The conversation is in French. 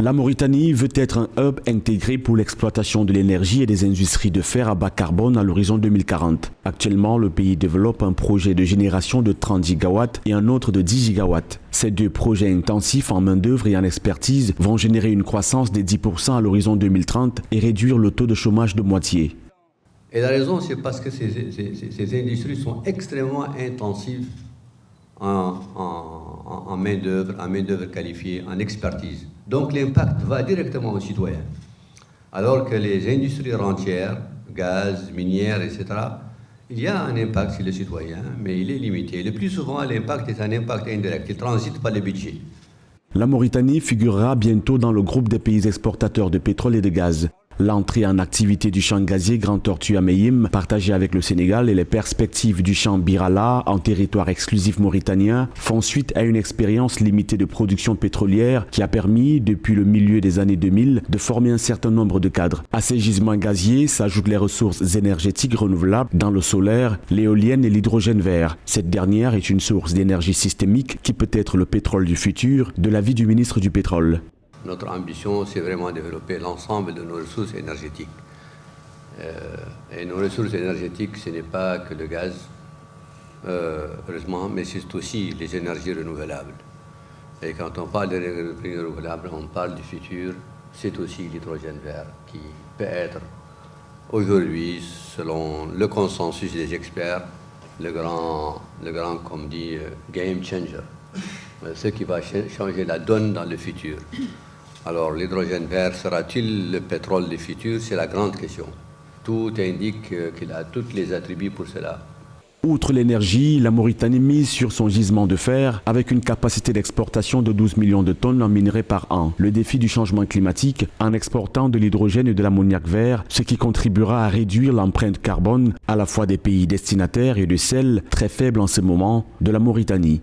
La Mauritanie veut être un hub intégré pour l'exploitation de l'énergie et des industries de fer à bas carbone à l'horizon 2040. Actuellement, le pays développe un projet de génération de 30 gigawatts et un autre de 10 gigawatts. Ces deux projets intensifs en main-d'œuvre et en expertise vont générer une croissance de 10% à l'horizon 2030 et réduire le taux de chômage de moitié. Et la raison, c'est parce que ces industries sont extrêmement intensives en main-d'œuvre qualifiée, en expertise. Donc l'impact va directement aux citoyens. Alors que les industries rentières, gaz, minières, etc., il y a un impact sur les citoyens, mais il est limité. Le plus souvent, l'impact est un impact indirect, il transite par le budget. La Mauritanie figurera bientôt dans le groupe des pays exportateurs de pétrole et de gaz. L'entrée en activité du champ gazier Grand Tortue à Meyim, partagé avec le Sénégal, et les perspectives du champ Birala en territoire exclusif mauritanien font suite à une expérience limitée de production pétrolière qui a permis, depuis le milieu des années 2000, de former un certain nombre de cadres. À ces gisements gaziers s'ajoutent les ressources énergétiques renouvelables dans le solaire, l'éolienne et l'hydrogène vert. Cette dernière est une source d'énergie systémique qui peut être le pétrole du futur, de l'avis du ministre du Pétrole. Notre ambition, c'est vraiment de développer l'ensemble de nos ressources énergétiques. Et nos ressources énergétiques, ce n'est pas que le gaz, heureusement, mais c'est aussi les énergies renouvelables. Et quand on parle d'énergies renouvelables, on parle du futur, c'est aussi l'hydrogène vert qui peut être aujourd'hui, selon le consensus des experts, le grand comme dit, game changer. Ce qui va changer la donne dans le futur. Alors, l'hydrogène vert sera-t-il le pétrole du futur? C'est la grande question. Tout indique qu'il a tous les attributs pour cela. Outre l'énergie, la Mauritanie mise sur son gisement de fer avec une capacité d'exportation de 12 millions de tonnes en minerais par an. Le défi du changement climatique en exportant de l'hydrogène et de l'ammoniac vert, ce qui contribuera à réduire l'empreinte carbone à la fois des pays destinataires et de celle, très faible en ce moment, de la Mauritanie.